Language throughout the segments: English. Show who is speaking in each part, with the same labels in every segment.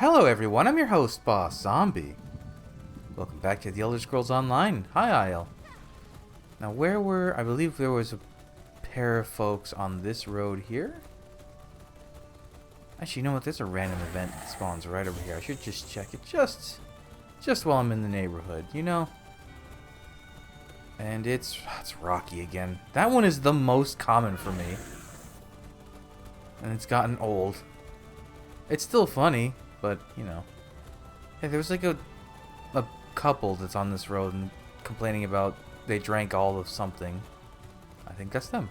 Speaker 1: Hello everyone, I'm your host, Boss Zombie. Welcome back to the Elder Scrolls Online. Hi, Isle. Now, I believe there was a pair of folks on this road here. Actually, you know what? There's a random event that spawns right over here. I should just check it just while I'm in the neighborhood, you know? And it's rocky again. That one is the most common for me. And it's gotten old. It's still funny, but, you know. Hey, there's like a couple that's on this road and complaining about they drank all of something. I think that's them.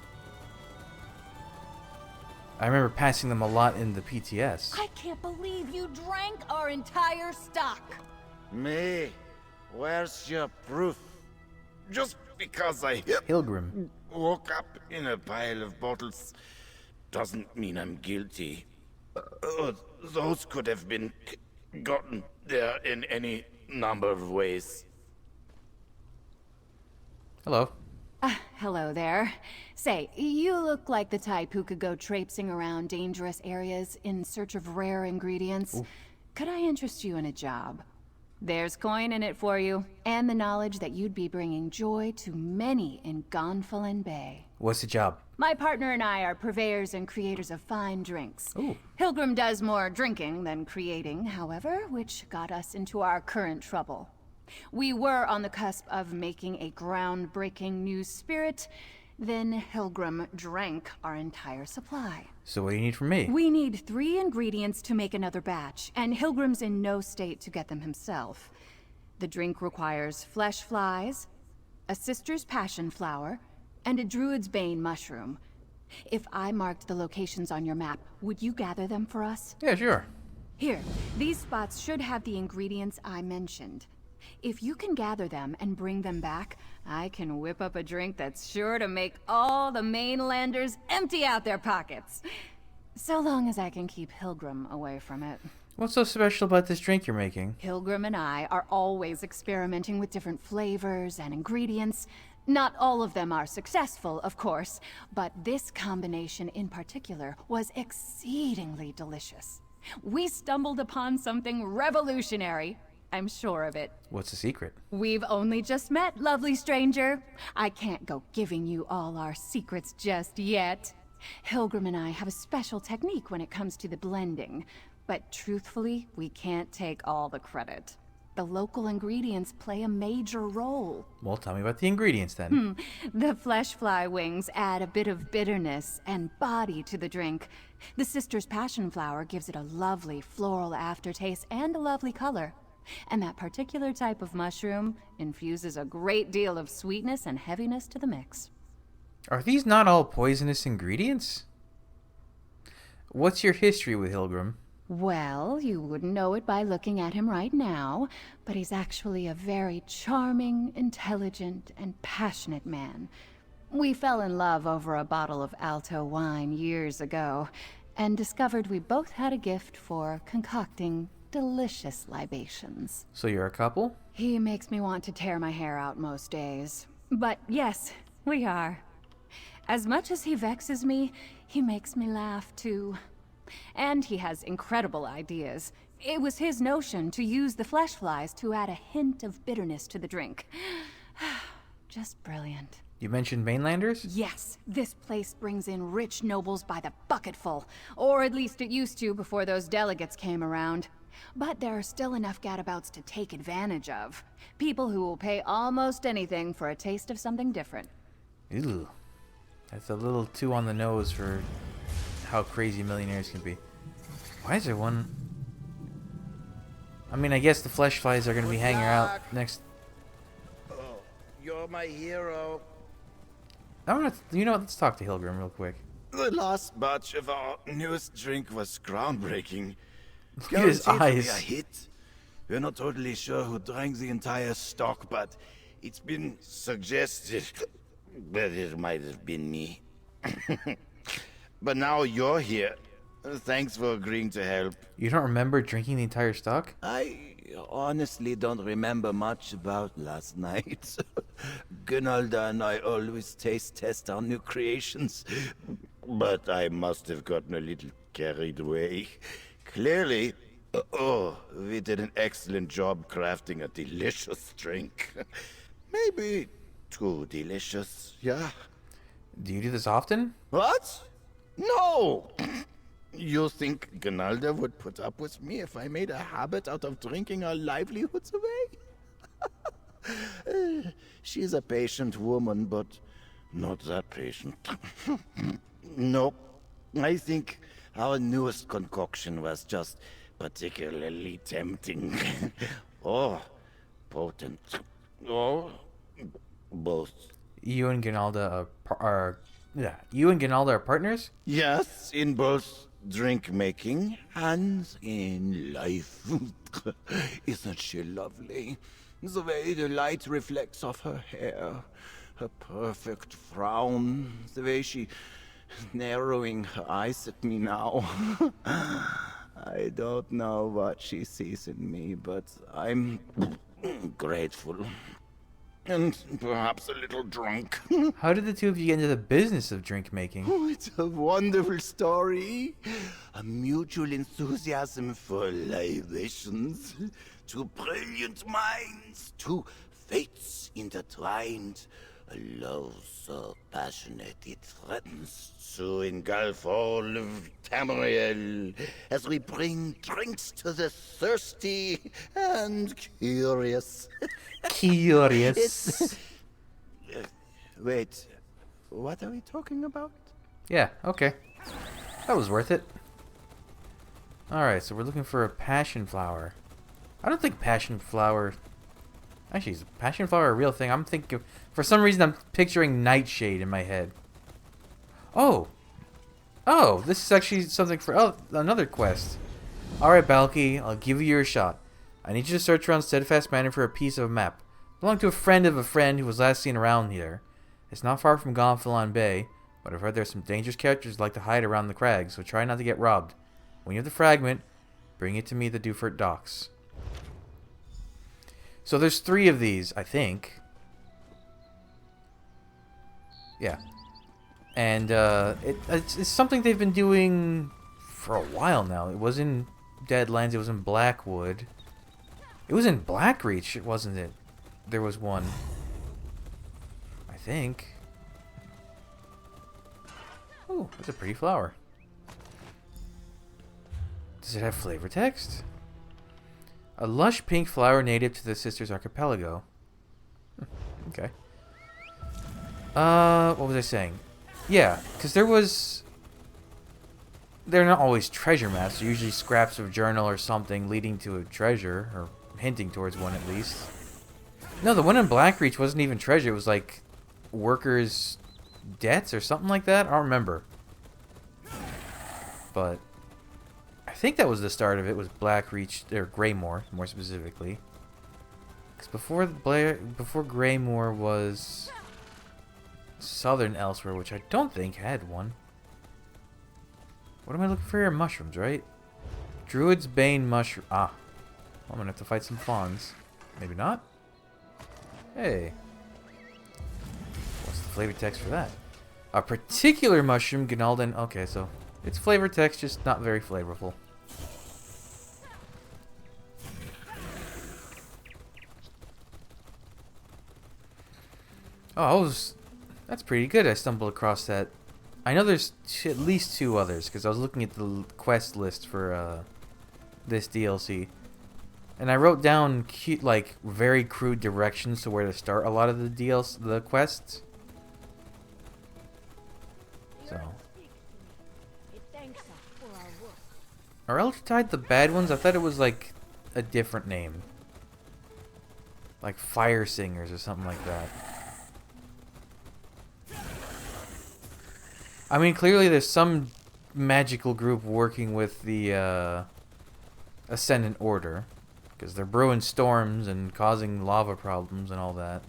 Speaker 1: I remember passing them a lot in the PTS.
Speaker 2: I can't believe you drank our entire stock.
Speaker 3: Me? Where's your proof? Just because I
Speaker 1: Pilgrim.
Speaker 3: woke up in a pile of bottles doesn't mean I'm guilty. Those could have been gotten there in any number of ways.
Speaker 1: Hello.
Speaker 2: Hello there. Say, you look like the type who could go traipsing around dangerous areas in search of rare ingredients.
Speaker 1: Ooh.
Speaker 2: Could I interest you in a job? There's coin in it for you, and the knowledge that you'd be bringing joy to many in Gonfalon Bay.
Speaker 1: What's the job?
Speaker 2: My partner and I are purveyors and creators of fine drinks.
Speaker 1: Ooh.
Speaker 2: Pilgrim does more drinking than creating, however, which got us into our current trouble. We were on the cusp of making a groundbreaking new spirit, then Pilgrim drank our entire supply.
Speaker 1: So what do you need from me?
Speaker 2: We need 3 ingredients to make another batch, and Pilgrim's in no state to get them himself. The drink requires flesh flies, a sister's passion flower, and a druid's bane mushroom. If I marked the locations on your map, would you gather them for us?
Speaker 1: Yeah, sure.
Speaker 2: Here, these spots should have the ingredients I mentioned. If you can gather them and bring them back, I can whip up a drink that's sure to make all the mainlanders empty out their pockets. So long as I can keep Pilgrim away from it.
Speaker 1: What's so special about this drink you're making?
Speaker 2: Pilgrim and I are always experimenting with different flavors and ingredients. Not all of them are successful, of course, but this combination in particular was exceedingly delicious. We stumbled upon something revolutionary. I'm sure of it.
Speaker 1: What's the secret?
Speaker 2: We've only just met, lovely stranger. I can't go giving you all our secrets just yet. Pilgrim and I have a special technique when it comes to the blending, but truthfully, we can't take all the credit. The local ingredients play a major role.
Speaker 1: Well, tell me about the ingredients then.
Speaker 2: The flesh fly wings add a bit of bitterness and body to the drink. The sister's passion flower gives it a lovely floral aftertaste and a lovely color. And that particular type of mushroom infuses a great deal of sweetness and heaviness to the mix.
Speaker 1: Are these not all poisonous ingredients? What's your history with Pilgrim?
Speaker 2: Well, you wouldn't know it by looking at him right now, but he's actually a very charming, intelligent, and passionate man. We fell in love over a bottle of Alto wine years ago, and discovered we both had a gift for concocting delicious libations.
Speaker 1: So you're a couple?
Speaker 2: He makes me want to tear my hair out most days. But yes, we are. As much as he vexes me, he makes me laugh too. And he has incredible ideas. It was his notion to use the flesh flies to add a hint of bitterness to the drink. Just brilliant.
Speaker 1: You mentioned mainlanders?
Speaker 2: Yes, this place brings in rich nobles by the bucketful. Or at least it used to before those delegates came around. But there are still enough gadabouts to take advantage of. People who will pay almost anything for a taste of something different.
Speaker 1: Ew. That's a little too on the nose for how crazy millionaires can be. Why is there one? I mean, I guess the flesh flies are going to be hanging out next.
Speaker 3: Oh, you're my hero.
Speaker 1: You know what? Let's talk to Pilgrim real quick.
Speaker 3: The last batch of our newest drink was groundbreaking.
Speaker 1: Look at his
Speaker 3: Guaranteed to be
Speaker 1: eyes.
Speaker 3: a hit. We're not totally sure who drank the entire stock, but it's been suggested that it might have been me. But now you're here. Thanks for agreeing to help.
Speaker 1: You don't remember drinking the entire stock?
Speaker 3: I honestly don't remember much about last night. Gunalda and I always taste test our new creations, but I must have gotten a little carried away. Clearly, Oh, we did an excellent job crafting a delicious drink. Maybe too delicious, yeah?
Speaker 1: Do you do this often?
Speaker 3: What? No! You think Gnalda would put up with me if I made a habit out of drinking our livelihoods away? She's a patient woman, but not that patient. Nope. I think our newest concoction was just particularly tempting. Or potent. Or both.
Speaker 1: You and Ginalda you and Ginalda are partners?
Speaker 3: Yes, in both drink making and in life. Isn't she lovely? The way the light reflects off her hair, her perfect frown, the way she narrowing her eyes at me now. I don't know what she sees in me, but I'm grateful. And perhaps a little drunk.
Speaker 1: How did the two of you get into the business of drink making?
Speaker 3: Oh, it's a wonderful story. A mutual enthusiasm for libations. Two brilliant minds. Two fates intertwined. A love so passionate it threatens to engulf all of Tamriel as we bring drinks to the thirsty and curious.
Speaker 1: Curious.
Speaker 3: Wait, what are we talking about?
Speaker 1: Yeah, okay. That was worth it. Alright, so we're looking for a passion flower. I don't think passion flower... Actually, is passion flower a real thing? I'm thinking... For some reason, I'm picturing Nightshade in my head. Oh! Oh, this is actually something for another quest. Alright, Balky, I'll give you your shot. I need you to search around Steadfast Manor for a piece of a map. Belonging to a friend of a friend who was last seen around here. It's not far from Gonfalon Bay, but I've heard there's some dangerous characters who like to hide around the crags, so try not to get robbed. When you have the fragment, bring it to me at the Dewford Docks. So there's 3 of these, I think. Yeah. And it's something they've been doing for a while now. It was in Deadlands, it was in Blackwood. It was in Blackreach, wasn't it? There was one. I think. Oh, that's a pretty flower. Does it have flavor text? A lush pink flower native to the Sisters Archipelago. Okay. What was I saying? Yeah, because there was... They're not always treasure maps. They're usually scraps of journal or something leading to a treasure, or hinting towards one at least. No, the one in Blackreach wasn't even treasure. It was like workers' debts or something like that. I don't remember. But I think that was the start of it. Was Blackreach or Greymore, more specifically? Because before Greymore was Southern Elsewhere, which I don't think had one. What am I looking for here? Mushrooms, right? Druid's Bane mushroom. Ah, I'm gonna have to fight some fawns. Maybe not. Hey, what's the flavor text for that? A particular mushroom, Gnaldan. Okay, so it's flavor text, just not very flavorful. Oh, that's pretty good. I stumbled across that. I know there's at least 2 others because I was looking at the quest list for this DLC, and I wrote down like very crude directions to where to start a lot of the quests. So, are Eldritide the bad ones? I thought it was like a different name, like Fire Singers or something like that. I mean, clearly there's some magical group working with the Ascendant Order, because they're brewing storms and causing lava problems and all that.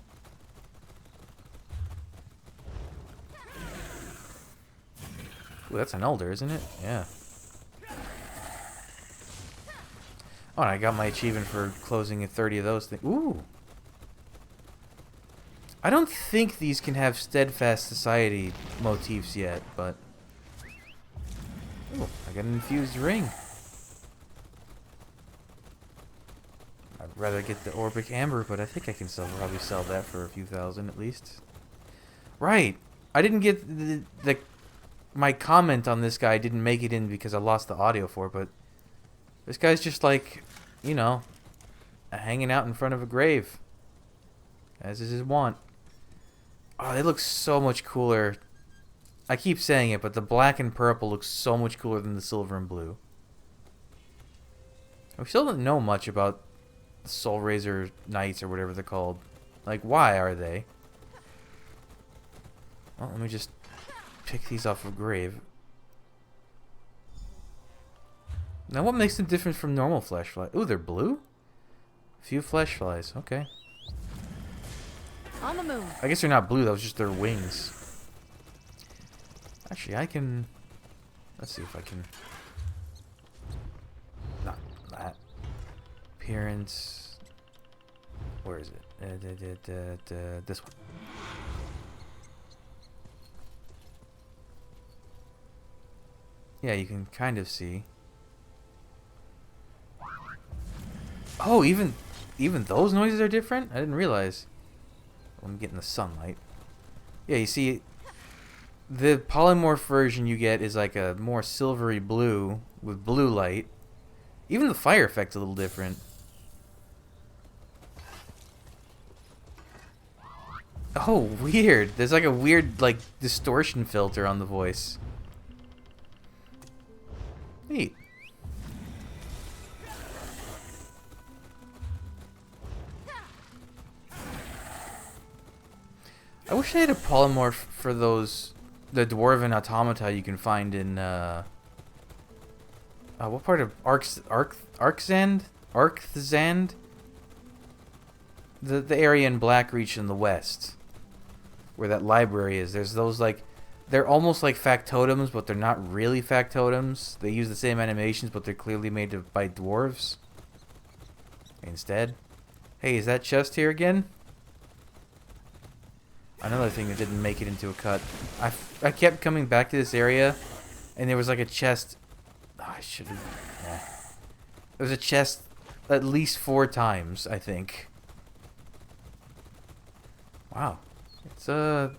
Speaker 1: Ooh, that's an elder, isn't it? Yeah. Oh, and I got my achievement for closing 30 of those things. Ooh. I don't think these can have Steadfast Society motifs yet, but... Ooh, I got an infused ring. rather get the Orbic Amber, but I think I can probably sell that for a few thousand at least. Right. I didn't get my comment on this guy didn't make it in because I lost the audio for it, but this guy's just like, you know, hanging out in front of a grave, as is his wont. Oh, they look so much cooler. I keep saying it, but the black and purple looks so much cooler than the silver and blue. We still don't know much about the Soul Razor Knights or whatever they're called. Like, why are they? Well, let me just pick these off of grave. Now, what makes them different from normal flesh flies? Ooh, they're blue? Few flesh flies. Okay.
Speaker 2: On the move.
Speaker 1: I guess they're not blue. That was just their wings. Actually, I can... Let's see if I can... Not that. Appearance... Where is it? This one. Yeah, you can kind of see. Oh, even those noises are different? I didn't realize. When I'm getting the sunlight. Yeah, you see, the polymorph version you get is like a more silvery blue with blue light. Even the fire effect's a little different. Oh, weird. There's like a weird like distortion filter on the voice. Neat. I wish they had a polymorph for the dwarven automata you can find in what part of Arkzand? The area in Blackreach in the west, where that library is. There's those like, they're almost like factotums, but they're not really factotums. They use the same animations, but they're clearly made by dwarves. Instead, hey, is that chest here again? Another thing that didn't make it into a cut. I kept coming back to this area, and there was like a chest. Oh, I should have. There was a chest at least 4 times, I think. Wow, it's the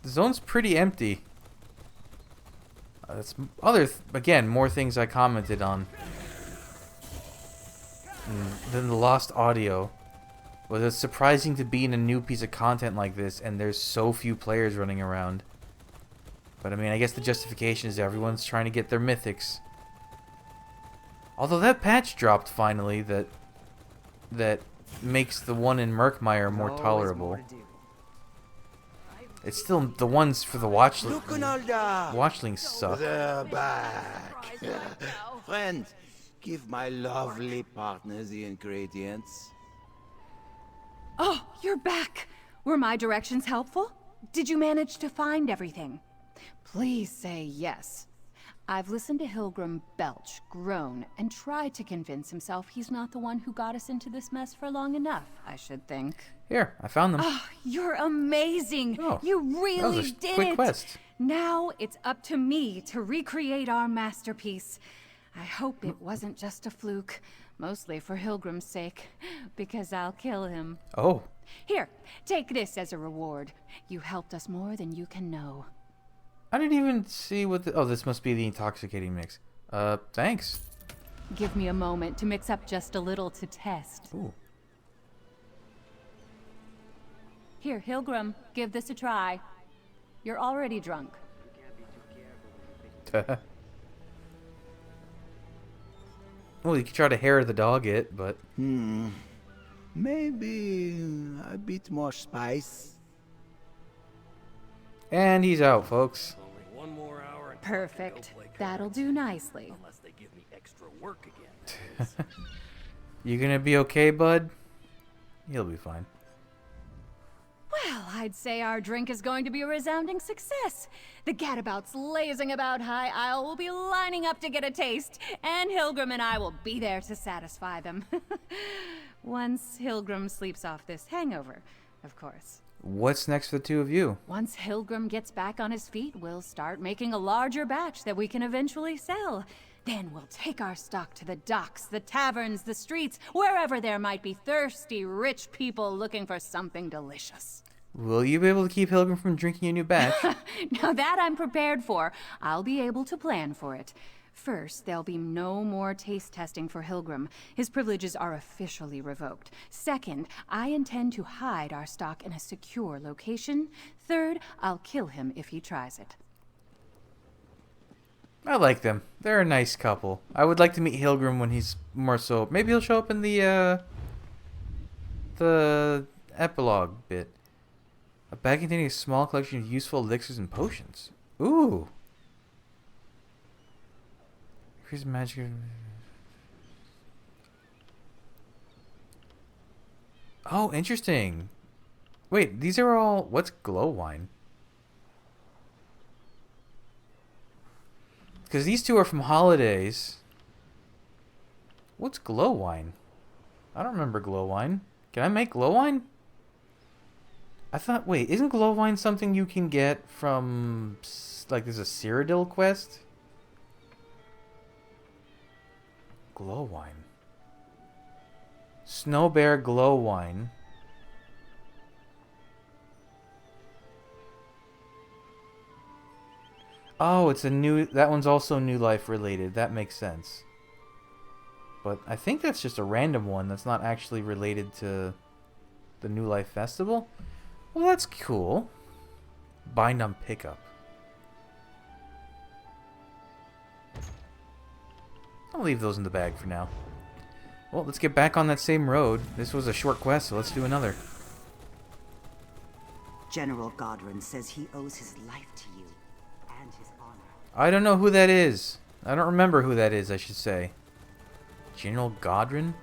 Speaker 1: zone's pretty empty. That's again more things I commented on than the lost audio. Well, it's surprising to be in a new piece of content like this, and there's so few players running around. But I mean, I guess the justification is everyone's trying to get their mythics. Although that patch dropped finally, that makes the one in Murkmire more tolerable. It's still the ones for the watchlings suck.
Speaker 3: They're back. Friend, give my lovely partner the ingredients.
Speaker 2: Oh, you're back! Were my directions helpful? Did you manage to find everything? Please say yes. I've listened to Hilgrim belch, groan, and try to convince himself he's not the one who got us into this mess for long enough, I should think.
Speaker 1: Here, I found them.
Speaker 2: Oh, you're amazing!
Speaker 1: Oh,
Speaker 2: You really did
Speaker 1: quick
Speaker 2: it!
Speaker 1: quest.
Speaker 2: Now it's up to me to recreate our masterpiece. I hope it wasn't just a fluke. Mostly for Hilgrim's sake, because I'll kill him.
Speaker 1: Oh.
Speaker 2: Here, take this as a reward. You helped us more than you can know.
Speaker 1: I didn't even see what oh, this must be the intoxicating mix. Thanks.
Speaker 2: Give me a moment to mix up just a little to test.
Speaker 1: Ooh.
Speaker 2: Here, Hilgrim, give this a try. You're already drunk.
Speaker 1: Well, you could try to hair the dog it, but...
Speaker 3: Maybe a bit more spice.
Speaker 1: And he's out, folks.
Speaker 4: Only one more hour and
Speaker 2: Perfect. That'll do nicely.
Speaker 4: unless they give me extra work again.
Speaker 1: You gonna be okay, bud? You'll be fine.
Speaker 2: Well, I'd say our drink is going to be a resounding success. The gadabouts lazing about High Isle will be lining up to get a taste, and Hilgrim and I will be there to satisfy them. Once Hilgrim sleeps off this hangover, of course.
Speaker 1: What's next for the two of you?
Speaker 2: Once Hilgrim gets back on his feet, we'll start making a larger batch that we can eventually sell. Then we'll take our stock to the docks, the taverns, the streets, wherever there might be thirsty, rich people looking for something delicious.
Speaker 1: Will you be able to keep Hilgrim from drinking a new batch?
Speaker 2: Now that I'm prepared for, I'll be able to plan for it. First, there'll be no more taste testing for Hilgrim. His privileges are officially revoked. Second, I intend to hide our stock in a secure location. Third, I'll kill him if he tries it.
Speaker 1: I like them. They're a nice couple. I would like to meet Hilgrim when he's more so... Maybe he'll show up in the epilogue bit. A bag containing a small collection of useful elixirs and potions. Ooh. Increase magic... Oh, interesting. Wait, these are all... What's glow wine? Because these two are from Holidays. What's glow wine? I don't remember glow wine. Can I make glow wine? I thought... Wait, isn't glow wine something you can get from... Like, there's a Cyrodiil quest? Glow wine. Snow Bear glow wine. Oh, it's a new... That one's also New Life related. That makes sense. But I think that's just a random one that's not actually related to the New Life Festival. Well, that's cool. Bind on pickup. I'll leave those in the bag for now. Well, let's get back on that same road. This was a short quest, so let's do another.
Speaker 5: General Godwin says he owes his life to you and his honor.
Speaker 1: I don't know who that is. I don't remember who that is, I should say. General Godwin?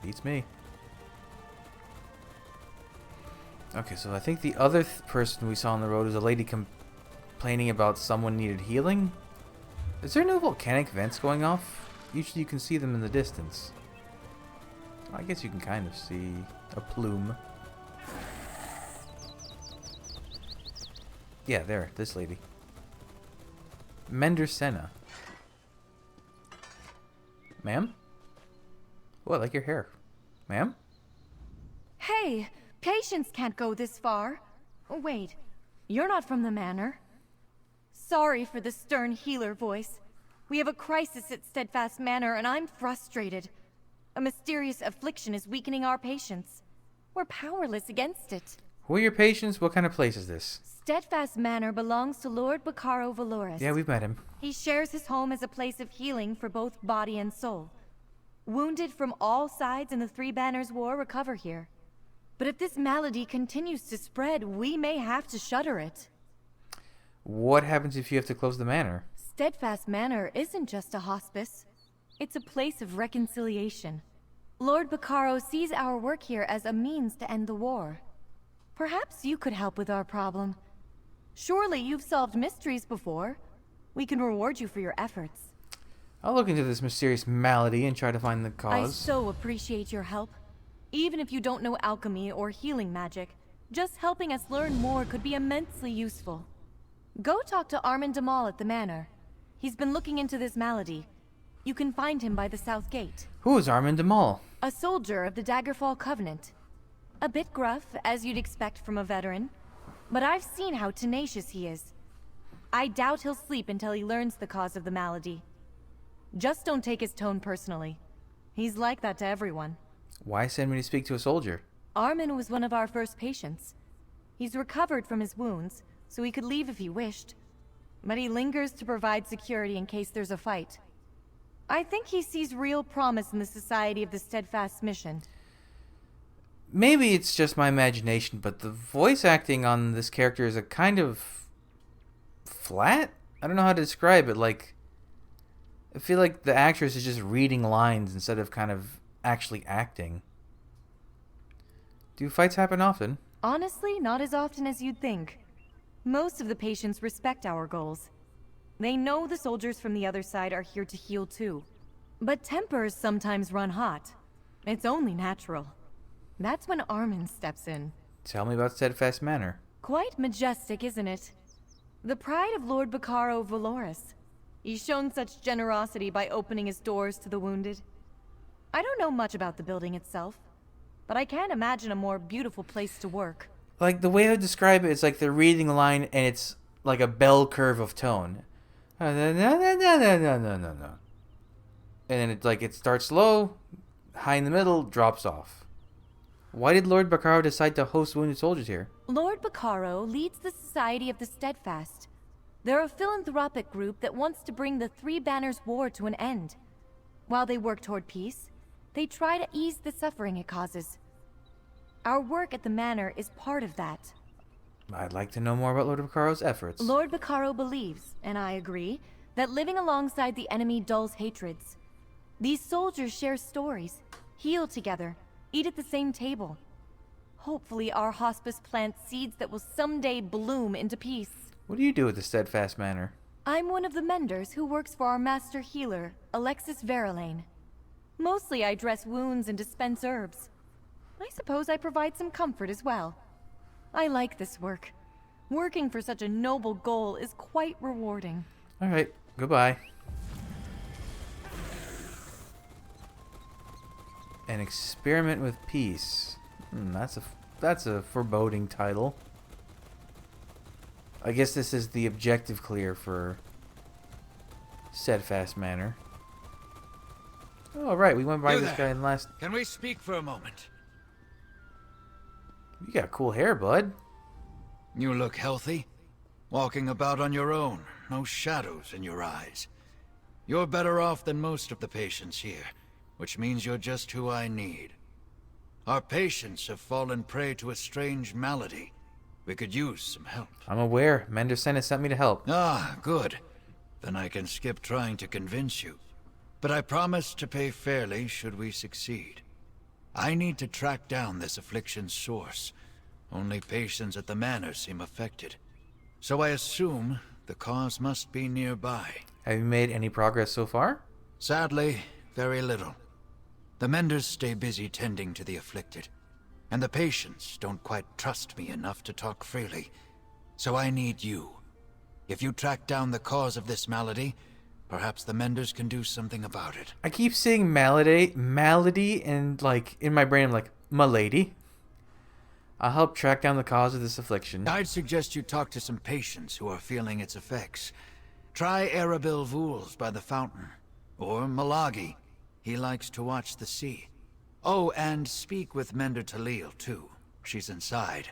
Speaker 1: Beats me. Okay, so I think the other person we saw on the road is a lady complaining about someone needed healing. Is there no volcanic vents going off? Usually you can see them in the distance. I guess you can kind of see a plume. Yeah, there, this lady. Mendersena. Ma'am? Oh, I like your hair. Ma'am?
Speaker 6: Hey, patients can't go this far. Oh, wait, you're not from the manor. Sorry for the stern healer voice. We have a crisis at Steadfast Manor and I'm frustrated. A mysterious affliction is weakening our patients. We're powerless against it.
Speaker 1: Who are your patients? What kind of place is this?
Speaker 6: Steadfast Manor belongs to Lord Bacaro Valoris.
Speaker 1: Yeah, we've met him.
Speaker 6: He shares his home as a place of healing for both body and soul. Wounded from all sides in the Three Banners War recover here. But if this malady continues to spread, we may have to shutter it.
Speaker 1: What happens if you have to close the manor?
Speaker 6: Steadfast Manor isn't just a hospice. It's a place of reconciliation. Lord Bacaro sees our work here as a means to end the war. Perhaps you could help with our problem. Surely you've solved mysteries before. We can reward you for your efforts.
Speaker 1: I'll look into this mysterious malady and try to find the cause.
Speaker 6: I so appreciate your help. Even if you don't know alchemy or healing magic, just helping us learn more could be immensely useful. Go talk to Armin Damal at the manor. He's been looking into this malady. You can find him by the south gate.
Speaker 1: Who is Armin Damal?
Speaker 6: A soldier of the Daggerfall Covenant. A bit gruff, as you'd expect from a veteran. But I've seen how tenacious he is. I doubt he'll sleep until he learns the cause of the malady. Just don't take his tone personally. He's like that to everyone.
Speaker 1: Why send me to speak to a soldier?
Speaker 6: Armin was one of our first patients. He's recovered from his wounds, so he could leave if he wished. But he lingers to provide security in case there's a fight. I think he sees real promise in the Society of the Steadfast Mission.
Speaker 1: Maybe it's just my imagination, but the voice acting on this character is a kind of flat? I don't know how to describe it. Like, I feel like the actress is just reading lines instead of kind of actually acting. Do fights happen often?
Speaker 6: Honestly, not as often as you'd think. Most of the patients respect our goals. They know the soldiers from the other side are here to heal too. But tempers sometimes run hot. It's only natural. That's when Armin steps in.
Speaker 1: Tell me about Steadfast Manor.
Speaker 6: Quite majestic, isn't it? The pride of Lord Bacaro Valoris. He's shown such generosity by opening his doors to the wounded. I don't know much about the building itself, but I can't imagine a more beautiful place to work.
Speaker 1: Like, the way I would describe it is like they're reading a line and it's like a bell curve of tone. No, no, no, no, no, no, no, no, no. And then it's like it starts low, high in the middle, drops off. Why did Lord Bacaro decide to host wounded soldiers here?
Speaker 6: Lord Bacaro leads the Society of the Steadfast. They're a philanthropic group that wants to bring the Three Banners War to an end. While they work toward peace, they try to ease the suffering it causes. Our work at the manor is part of that.
Speaker 1: I'd like to know more about Lord Bacaro's efforts.
Speaker 6: Lord Bacaro believes, and I agree, that living alongside the enemy dulls hatreds. These soldiers share stories, heal together, eat at the same table. Hopefully our hospice plants seeds that will someday bloom into peace.
Speaker 1: What do you do at the Steadfast Manor?
Speaker 6: I'm one of the menders who works for our master healer, Alexis Verlaine. Mostly I dress wounds and dispense herbs. I suppose I provide some comfort as well. I like this work. Working for such a noble goal is quite rewarding.
Speaker 1: Alright, goodbye. An experiment with peace. That's a foreboding title. I guess this is the objective clear for Steadfast Manor. Oh, right, we went by
Speaker 7: You
Speaker 1: this
Speaker 7: there.
Speaker 1: guy in last...
Speaker 7: Can we speak for a moment?
Speaker 1: You got cool hair, bud.
Speaker 7: You look healthy. Walking about on your own. No shadows in your eyes. You're better off than most of the patients here, which means you're just who I need. Our patients have fallen prey to a strange malady. We could use some help.
Speaker 1: I'm aware. Menderson has sent me to help.
Speaker 7: Ah, good. Then I can skip trying to convince you. But I promise to pay fairly should we succeed. I need to track down this affliction's source. Only patients at the manor seem affected. So I assume the cause must be nearby.
Speaker 1: Have you made any progress so far?
Speaker 7: Sadly, very little. The menders stay busy tending to the afflicted, and the patients don't quite trust me enough to talk freely. So I need you. If you track down the cause of this malady, perhaps the menders can do something about it.
Speaker 1: I keep seeing malady, and like in my brain I'm like, malady. I'll help track down the cause of this affliction.
Speaker 7: I'd suggest you talk to some patients who are feeling its effects. Try Arabil Vools by the fountain, or Malagi. He likes to watch the sea. Oh, and speak with Mender Talil, too. She's inside.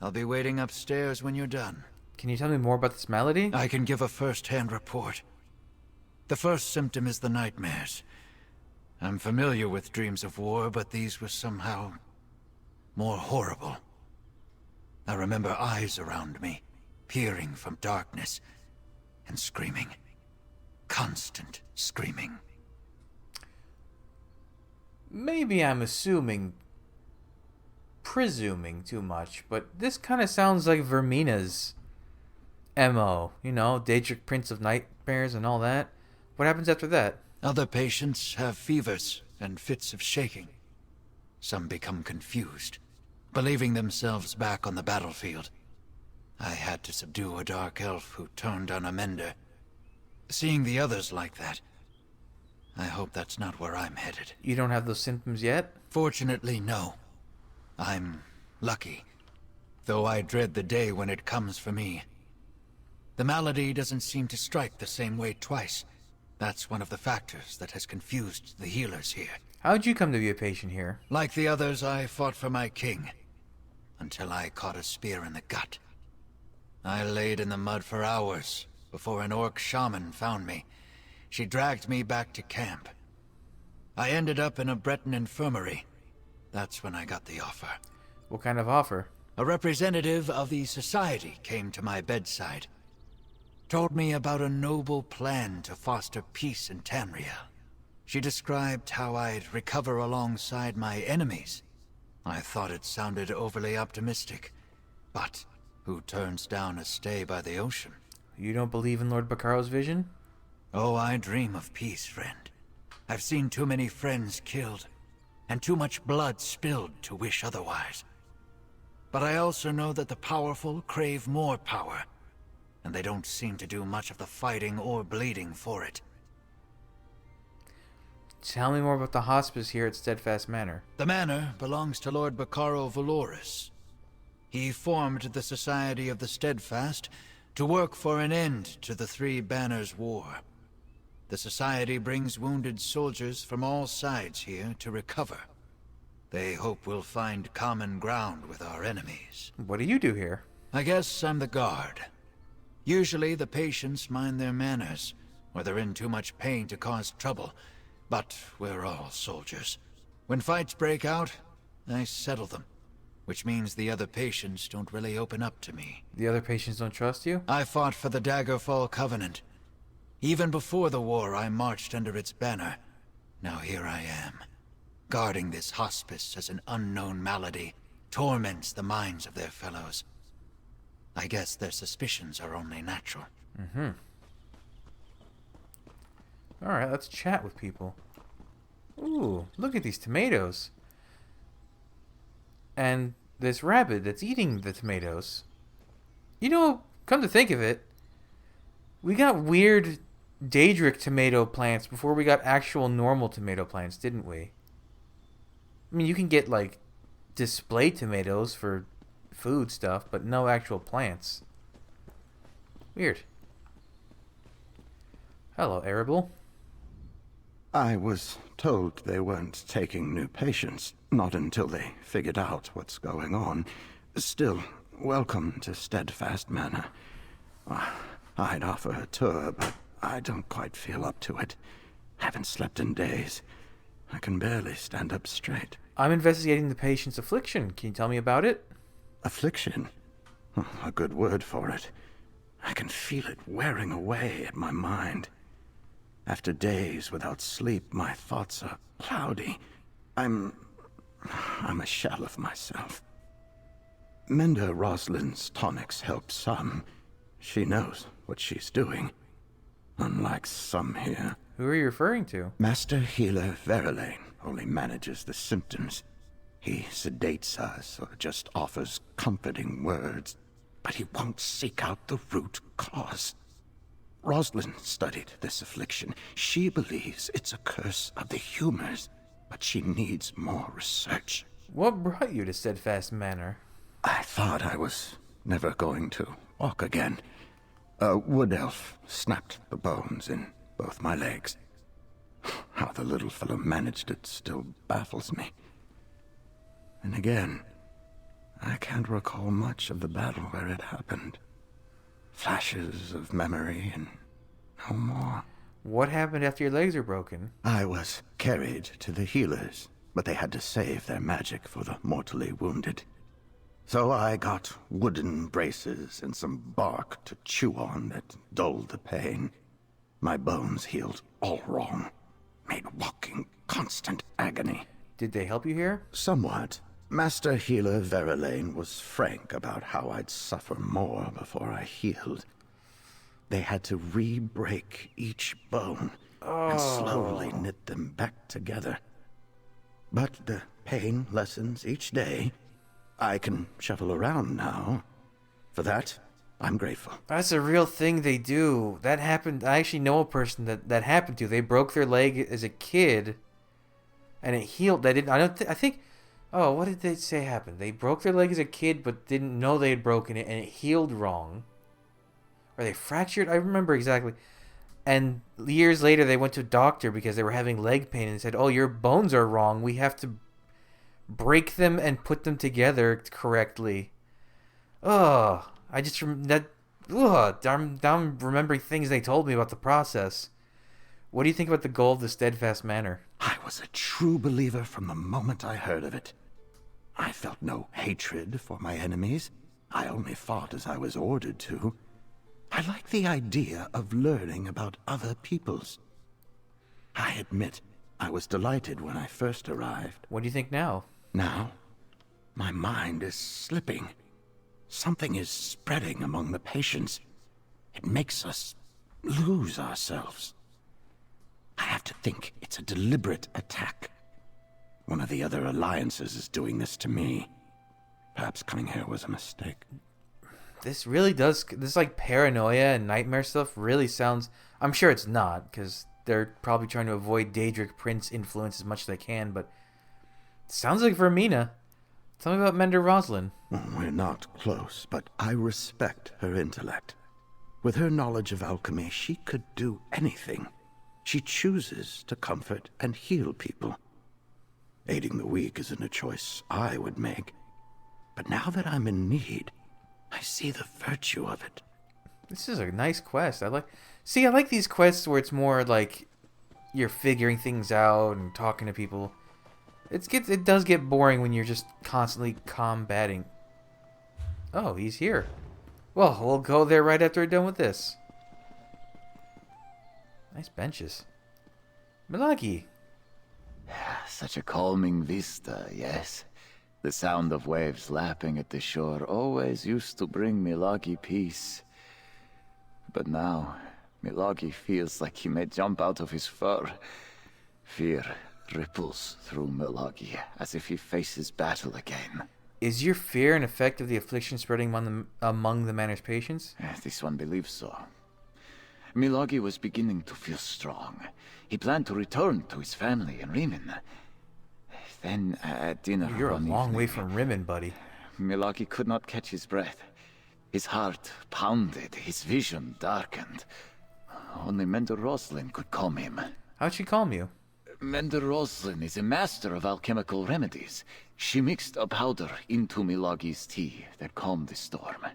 Speaker 7: I'll be waiting upstairs when you're done.
Speaker 1: Can you tell me more about this malady?
Speaker 7: I can give a first-hand report. The first symptom is the nightmares. I'm familiar with dreams of war, but these were somehow more horrible. I remember eyes around me, peering from darkness, and screaming. Constant screaming.
Speaker 1: Maybe I'm presuming too much, but this kind of sounds like Vermina's MO. You know, Daedric Prince of Nightmares and all that. What happens after that?
Speaker 7: Other patients have fevers and fits of shaking. Some become confused, believing themselves back on the battlefield. I had to subdue a dark elf who turned on a mender. Seeing the others like that, I hope that's not where I'm headed.
Speaker 1: You don't have those symptoms yet?
Speaker 7: Fortunately, no. I'm lucky, though I dread the day when it comes for me. The malady doesn't seem to strike the same way twice. That's one of the factors that has confused the healers here.
Speaker 1: How'd you come to be a patient here?
Speaker 7: Like the others, I fought for my king, until I caught a spear in the gut. I laid in the mud for hours before an orc shaman found me. She dragged me back to camp. I ended up in a Breton infirmary. That's when I got the offer.
Speaker 1: What kind of offer?
Speaker 7: A representative of the society came to my bedside. Told me about a noble plan to foster peace in Tamriel. She described how I'd recover alongside my enemies. I thought it sounded overly optimistic. But who turns down a stay by the ocean?
Speaker 1: You don't believe in Lord Bacaro's vision?
Speaker 7: Oh, I dream of peace, friend. I've seen too many friends killed, and too much blood spilled to wish otherwise. But I also know that the powerful crave more power, and they don't seem to do much of the fighting or bleeding for it.
Speaker 1: Tell me more about the hospice here at Steadfast Manor.
Speaker 7: The manor belongs to Lord Baccaro Valoris. He formed the Society of the Steadfast to work for an end to the Three Banners War. The Society brings wounded soldiers from all sides here to recover. They hope we'll find common ground with our enemies.
Speaker 1: What do you do here?
Speaker 7: I guess I'm the guard. Usually the patients mind their manners, or they're in too much pain to cause trouble. But we're all soldiers. When fights break out, I settle them. Which means the other patients don't really open up to me.
Speaker 1: The other patients don't trust you?
Speaker 7: I fought for the Daggerfall Covenant. Even before the war, I marched under its banner. Now here I am, guarding this hospice as an unknown malady torments the minds of their fellows. I guess their suspicions are only natural.
Speaker 1: Mm-hmm. Alright, let's chat with people. Ooh, look at these tomatoes. And this rabbit that's eating the tomatoes. You know, come to think of it, we got weird Daedric tomato plants before we got actual normal tomato plants, didn't we? I mean, you can get, like, display tomatoes for food stuff, but no actual plants. Weird. Hello, Arable.
Speaker 8: I was told they weren't taking new patients, not until they figured out what's going on. Still, welcome to Steadfast Manor. I'd offer a tour, but I don't quite feel up to it. Haven't slept in days. I can barely stand up straight.
Speaker 1: I'm investigating the patient's affliction. Can you tell me about it?
Speaker 8: Affliction? A good word for it. I can feel it wearing away at my mind. After days without sleep, my thoughts are cloudy. I'm a shell of myself. Menda Rosalind's tonics help some. She knows what she's doing. Unlike some here.
Speaker 1: Who are you referring to?
Speaker 8: Master Healer Verlaine only manages the symptoms. He sedates us or just offers comforting words, but he won't seek out the root cause. Rosalind studied this affliction. She believes it's a curse of the humors, but she needs more research.
Speaker 1: What brought you to Steadfast Manor?
Speaker 8: I thought I was never going to walk again. A wood elf snapped the bones in both my legs. How the little fellow managed it still baffles me. And again, I can't recall much of the battle where it happened. Flashes of memory and no more.
Speaker 1: What happened after your legs were broken?
Speaker 8: I was carried to the healers, but they had to save their magic for the mortally wounded. So I got wooden braces and some bark to chew on that dulled the pain. My bones healed all wrong, made walking constant agony.
Speaker 1: Did they help you here?
Speaker 8: Somewhat. Master Healer Verlaine was frank about how I'd suffer more before I healed. They had to re-break each bone and slowly knit them back together. But the pain lessens each day. I can shuffle around now. For that, I'm grateful.
Speaker 1: That's a real thing they do. That happened. I actually know a person that happened to. They broke their leg as a kid, and it healed. They didn't. I think. Oh, what did they say happened? They broke their leg as a kid, but didn't know they had broken it, and it healed wrong. Or they fractured? I remember exactly. And years later, they went to a doctor because they were having leg pain, and said, "Oh, your bones are wrong. We have to break them and put them together correctly." Oh, I just I'm remembering things they told me about the process. What do you think about the goal of the Steadfast Manor?
Speaker 8: I was a true believer from the moment I heard of it. I felt no hatred for my enemies. I only fought as I was ordered to. I like the idea of learning about other peoples. I admit, I was delighted when I first arrived.
Speaker 1: What do you think now?
Speaker 8: Now, my mind is slipping. Something is spreading among the patients. It makes us lose ourselves. I have to think it's a deliberate attack. One of the other alliances is doing this to me. Perhaps coming here was a mistake.
Speaker 1: This really does... This, like, paranoia and nightmare stuff really sounds... I'm sure it's not, because they're probably trying to avoid Daedric Prince influence as much as they can, but... It sounds like Vermina. Tell me about Mender Roslin.
Speaker 8: We're not close, but I respect her intellect. With her knowledge of alchemy, she could do anything. She chooses to comfort and heal people. Aiding the weak isn't a choice I would make. But now that I'm in need, I see the virtue of it.
Speaker 1: This is a nice quest. I like these quests where it's more like you're figuring things out and talking to people. It does get boring when you're just constantly combating. Oh, he's here. Well, we'll go there right after we're done with this. Nice benches. Milagi.
Speaker 9: Such a calming vista, yes. The sound of waves lapping at the shore always used to bring Milagi peace. But now, Milagi feels like he may jump out of his fur. Fear ripples through Milagi as if he faces battle again.
Speaker 1: Is your fear an effect of the affliction spreading among the manor's patients?
Speaker 9: This one believes so. Milagi was beginning to feel strong. He planned to return to his family in Riemann. Then, at dinner
Speaker 1: You're a
Speaker 9: one
Speaker 1: long way
Speaker 9: evening,
Speaker 1: from Rimmon, buddy.
Speaker 9: Milagi could not catch his breath. His heart pounded, his vision darkened. Only Mender Roslin could calm him.
Speaker 1: How'd she calm you?
Speaker 9: Mender Roslin is a master of alchemical remedies. She mixed a powder into Milagi's tea that calmed the storm.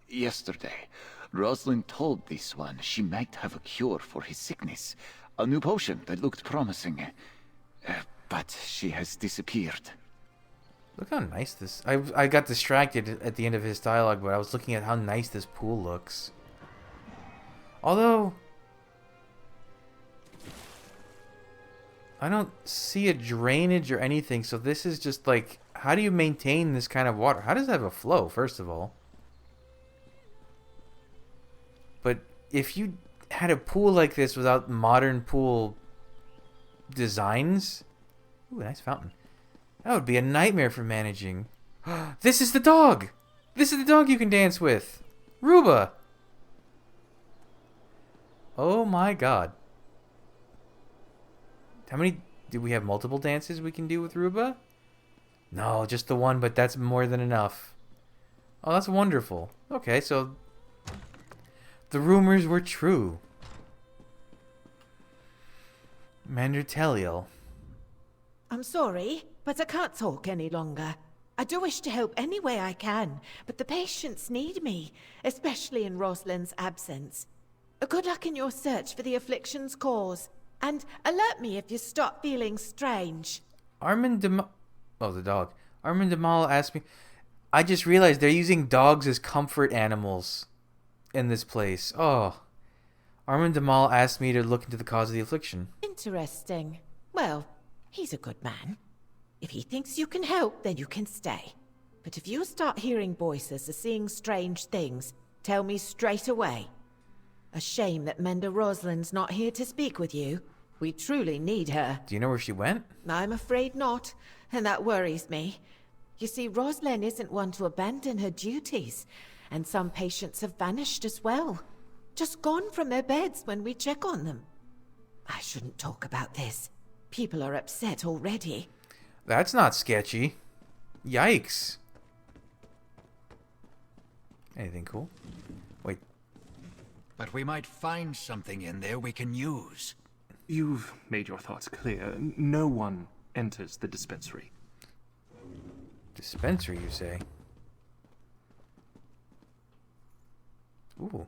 Speaker 9: Yesterday, Roslin told this one she might have a cure for his sickness. A new potion that looked promising. But she has disappeared.
Speaker 1: Look how nice this... I got distracted at the end of his dialogue, but I was looking at how nice this pool looks. Although... I don't see a drainage or anything, so this is just like... How do you maintain this kind of water? How does it have a flow, first of all? But if you had a pool like this without modern pool designs... Ooh, nice fountain. That would be a nightmare for managing. This is the dog! This is the dog you can dance with! Ruba! Oh my god. How many... Do we have multiple dances we can do with Ruba? No, just the one, but that's more than enough. Oh, that's wonderful. Okay, so... The rumors were true. Mander Teliel.
Speaker 10: I'm sorry, but I can't talk any longer. I do wish to help any way I can, but the patients need me, especially in Roslin's absence. Good luck in your search for the affliction's cause, and alert me if you start feeling strange.
Speaker 1: Armin Demal... Oh, the dog. Armin Demal asked me... I just realized they're using dogs as comfort animals in this place. Oh. Armin Demal asked me to look into the cause of the affliction.
Speaker 10: Interesting. Well, he's a good man. If he thinks you can help, then you can stay. But if you start hearing voices or seeing strange things, tell me straight away. A shame that Mender Roslin's not here to speak with you. We truly need her.
Speaker 1: Do you know where she went?
Speaker 10: I'm afraid not, and that worries me. You see, Roslin isn't one to abandon her duties, and some patients have vanished as well. Just gone from their beds when we check on them. I shouldn't talk about this. People are upset already.
Speaker 1: That's not sketchy. Yikes. Anything cool? Wait.
Speaker 7: But we might find something in there we can use.
Speaker 11: You've made your thoughts clear. No one enters the dispensary.
Speaker 1: Dispensary, you say? Ooh.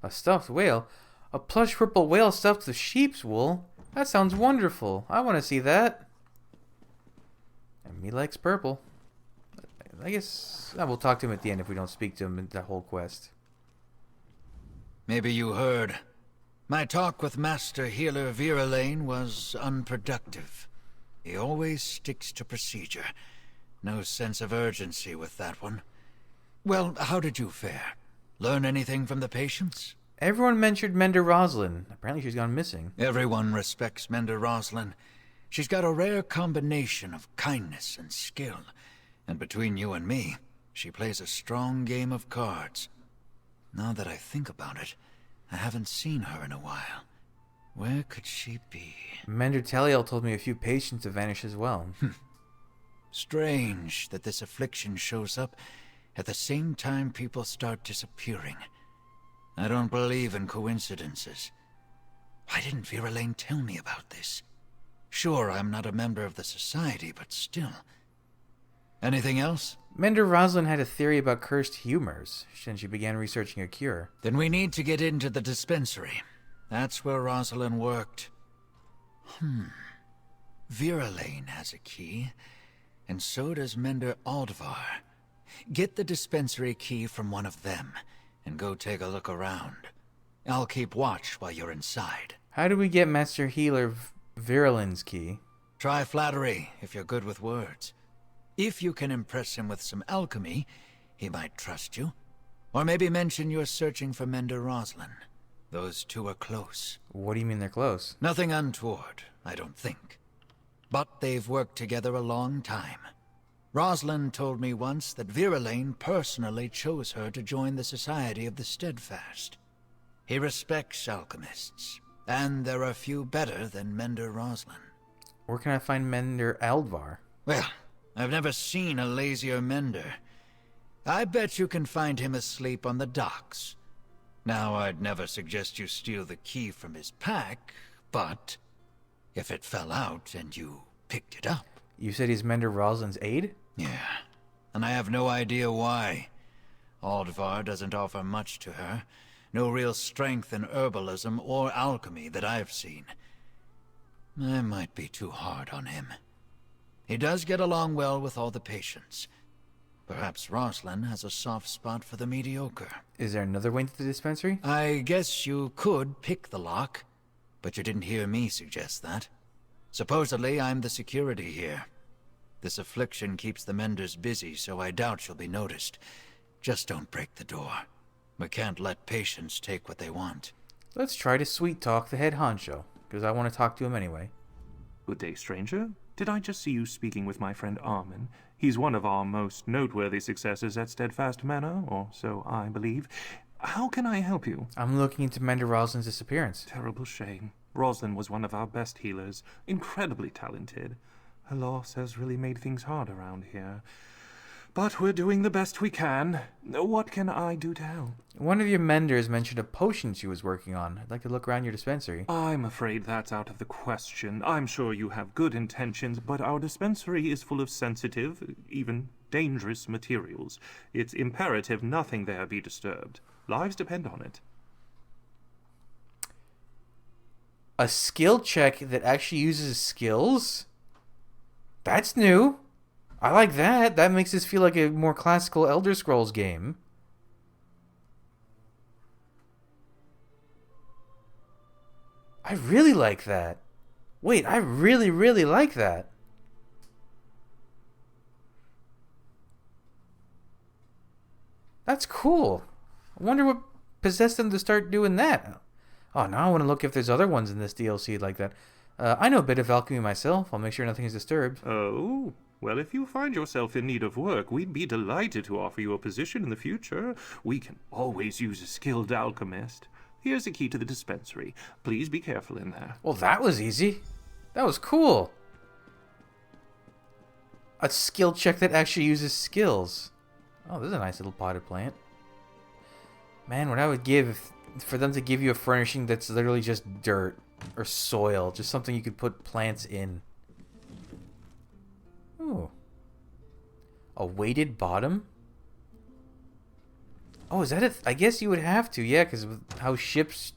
Speaker 1: A stuffed whale? A plush purple whale stuffed with sheep's wool? That sounds wonderful. I want to see that. And me likes purple. I guess we'll talk to him at the end if we don't speak to him in the whole quest.
Speaker 7: Maybe you heard. My talk with Master Healer Viralane was unproductive. He always sticks to procedure. No sense of urgency with that one. Well, how did you fare? Learn anything from the patients?
Speaker 1: Everyone mentioned Mender Roslin. Apparently she's gone missing.
Speaker 7: Everyone respects Mender Roslin. She's got a rare combination of kindness and skill. And between you and me, She plays a strong game of cards. Now that I think about it, I haven't seen her in a while. Where could she be?
Speaker 1: Mender Taliel told me a few patients have vanished as well.
Speaker 7: Strange that this affliction shows up at the same time people start disappearing. I don't believe in coincidences. Why didn't Vera Lane tell me about this? Sure, I'm not a member of the society, but still. Anything else?
Speaker 1: Mender Rosalind had a theory about cursed humors since she began researching a cure.
Speaker 7: Then we need to get into the dispensary. That's where Rosalind worked. Vera Lane has a key, and so does Mender Aldvar. Get the dispensary key from one of them, and go take a look around. I'll keep watch while you're inside.
Speaker 1: How do we get Master Healer Viralin's key?
Speaker 7: Try flattery, if you're good with words. If you can impress him with some alchemy, he might trust you. Or maybe mention you're searching for Mender Rosalind. Those two are close.
Speaker 1: What do you mean they're close?
Speaker 7: Nothing untoward, I don't think. But they've worked together a long time. Rosalind told me once that Vera Lane personally chose her to join the Society of the Steadfast. He respects alchemists, and there are few better than Mender Rosalind.
Speaker 1: Where can I find Mender Aldvar?
Speaker 7: Well, I've never seen a lazier Mender. I bet you can find him asleep on the docks. Now, I'd never suggest you steal the key from his pack, but if it fell out and you picked it up...
Speaker 1: You said he's Mender Rosalind's aide?
Speaker 7: Yeah, and I have no idea why. Aldvar doesn't offer much to her. No real strength in herbalism or alchemy that I've seen. I might be too hard on him. He does get along well with all the patients. Perhaps Rosalind has a soft spot for the mediocre.
Speaker 1: Is there another way to the dispensary?
Speaker 7: I guess you could pick the lock, but you didn't hear me suggest that. Supposedly, I'm the security here. This affliction keeps the Menders busy, so I doubt she'll be noticed. Just don't break the door. We can't let patients take what they want.
Speaker 1: Let's try to sweet talk the head honcho, because I want to talk to him anyway.
Speaker 11: Good day, stranger. Did I just see you speaking with my friend Armin? He's one of our most noteworthy successors at Steadfast Manor, or so I believe. How can I help you?
Speaker 1: I'm looking into Mender Rosalind's disappearance.
Speaker 11: Terrible shame. Rosalind was one of our best healers, incredibly talented. Her loss has really made things hard around here. But we're doing the best we can. What can I do to help?
Speaker 1: One of your menders mentioned a potion she was working on. I'd like to look around your dispensary.
Speaker 11: I'm afraid that's out of the question. I'm sure you have good intentions, but our dispensary is full of sensitive, even dangerous materials. It's imperative nothing there be disturbed. Lives depend on it.
Speaker 1: A skill check that actually uses skills? That's new. I like that. That makes this feel like a more classical Elder Scrolls game. I really like that. Wait, I really, really like that. That's cool. I wonder what possessed them to start doing that. Oh, now I want to look if there's other ones in this DLC like that. I know a bit of alchemy myself. I'll make sure nothing is disturbed.
Speaker 11: Oh, well, if you find yourself in need of work, we'd be delighted to offer you a position in the future. We can always use a skilled alchemist. Here's a key to the dispensary. Please be careful in there.
Speaker 1: Well, that was easy. That was cool. A skill check that actually uses skills. Oh, this is a nice little potted plant. Man, what I would give for them to give you a furnishing that's literally just dirt or soil. Just something you could put plants in. Ooh. A weighted bottom? Oh, is that it? I guess you would have to, yeah, because with how ships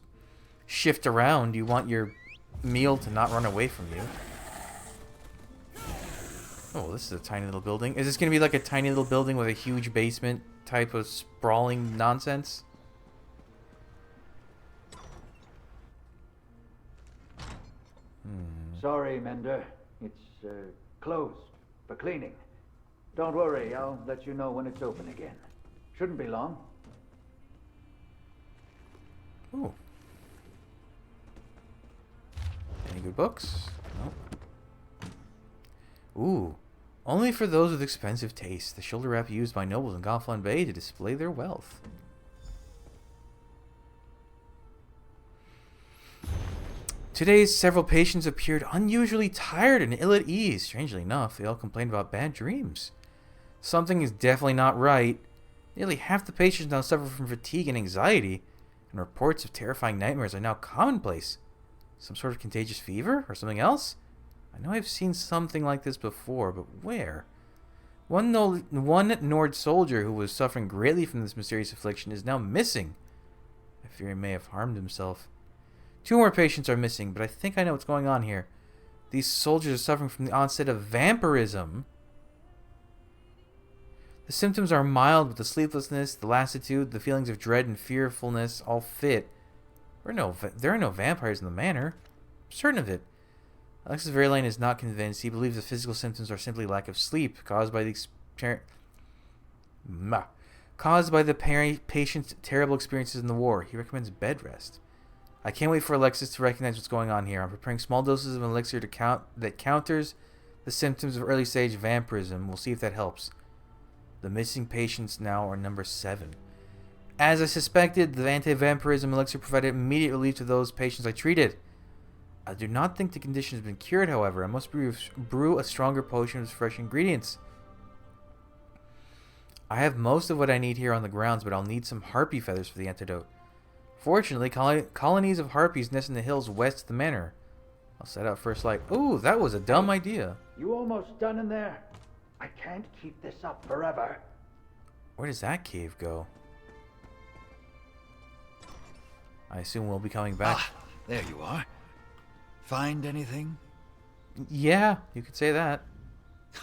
Speaker 1: shift around, you want your meal to not run away from you. Oh, this is a tiny little building. Is this going to be like a tiny little building with a huge basement type of sprawling nonsense?
Speaker 7: Sorry, Mender. It's closed for cleaning. Don't worry, I'll let you know when it's open again. Shouldn't be long.
Speaker 1: Ooh. Any good books? No. Ooh. Only for those with expensive taste. The shoulder wrap used by nobles in Gonfalon Bay to display their wealth. Today, several patients appeared unusually tired and ill at ease. Strangely enough, they all complained about bad dreams. Something is definitely not right. Nearly half the patients now suffer from fatigue and anxiety, and reports of terrifying nightmares are now commonplace. Some sort of contagious fever or something else? I know I've seen something like this before, but where? One Nord soldier who was suffering greatly from this mysterious affliction is now missing. I fear he may have harmed himself. 2 more patients are missing, but I think I know what's going on here. These soldiers are suffering from the onset of vampirism. The symptoms are mild, but the sleeplessness, the lassitude, the feelings of dread and fearfulness all fit. There are no vampires in the manor. I'm certain of it. Alexis Verlaine is not convinced. He believes the physical symptoms are simply lack of sleep caused by the patient's terrible experiences in the war. He recommends bed rest. I can't wait for Alexis to recognize what's going on here. I'm preparing small doses of an elixir that counters the symptoms of early stage vampirism. We'll see if that helps. The missing patients now are number 7. As I suspected, the anti-vampirism elixir provided immediate relief to those patients I treated. I do not think the condition has been cured, however. I must brew a stronger potion with fresh ingredients. I have most of what I need here on the grounds, but I'll need some harpy feathers for the antidote. Fortunately, colonies of harpies nest in the hills west of the manor. I'll set out first light. Ooh, that was a dumb idea.
Speaker 8: You almost done in there? I can't keep this up forever.
Speaker 1: Where does that cave go? I assume we'll be coming back.
Speaker 7: Ah, there you are. Find anything?
Speaker 1: Yeah, you could say that.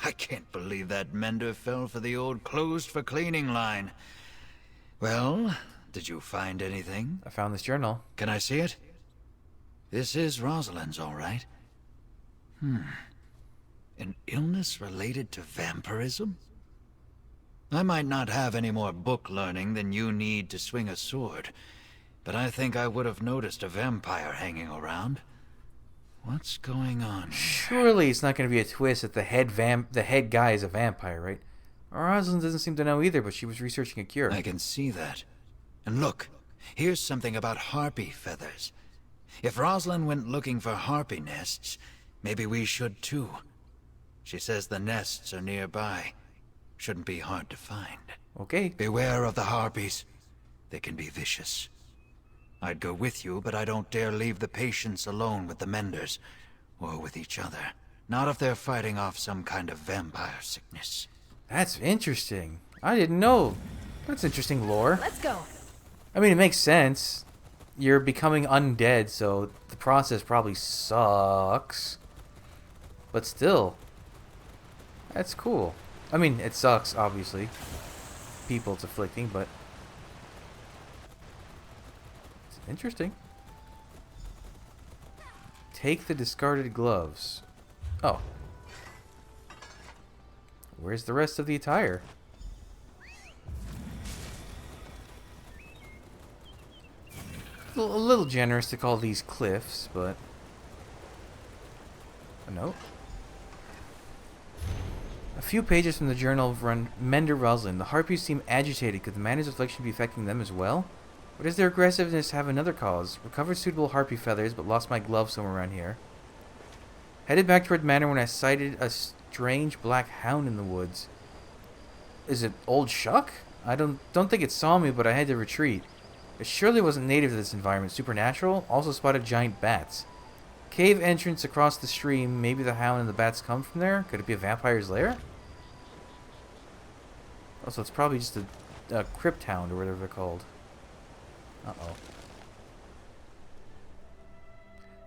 Speaker 7: I can't believe that mender fell for the old closed for cleaning line. Well, did you find anything?
Speaker 1: I found this journal.
Speaker 7: Can I see it? This is Rosalind's, all right. An illness related to vampirism? I might not have any more book learning than you need to swing a sword, but I think I would have noticed a vampire hanging around. What's going on here?
Speaker 1: Surely it's not going to be a twist that the head guy is a vampire, right? Rosalind doesn't seem to know either, but she was researching a cure.
Speaker 7: I can see that. And look, here's something about harpy feathers. If Rosalind went looking for harpy nests, maybe we should too. She says the nests are nearby. Shouldn't be hard to find.
Speaker 1: Okay.
Speaker 7: Beware of the harpies. They can be vicious. I'd go with you, but I don't dare leave the patients alone with the menders, or with each other. Not if they're fighting off some kind of vampire sickness.
Speaker 1: That's interesting. I didn't know. That's interesting lore.
Speaker 6: Let's go.
Speaker 1: I mean, it makes sense. You're becoming undead, so the process probably sucks. But still, that's cool. I mean, it sucks, obviously. People it's afflicting, but it's interesting. Take the discarded gloves. Oh. Where's the rest of the attire? A little generous to call these cliffs, but a note. A few pages from the journal of Mender Rosalind. The harpies seem agitated. Could the manor's affliction be affecting them as well? Or does their aggressiveness have another cause? Recovered suitable harpy feathers, but lost my glove somewhere around here. Headed back toward the manor when I sighted a strange black hound in the woods. Is it Old Shuck? I don't think it saw me, but I had to retreat. It surely wasn't native to this environment. Supernatural? Also spotted giant bats. Cave entrance across the stream. Maybe the hound and the bats come from there? Could it be a vampire's lair? Also, it's probably just a crypt hound or whatever they're called. Uh-oh.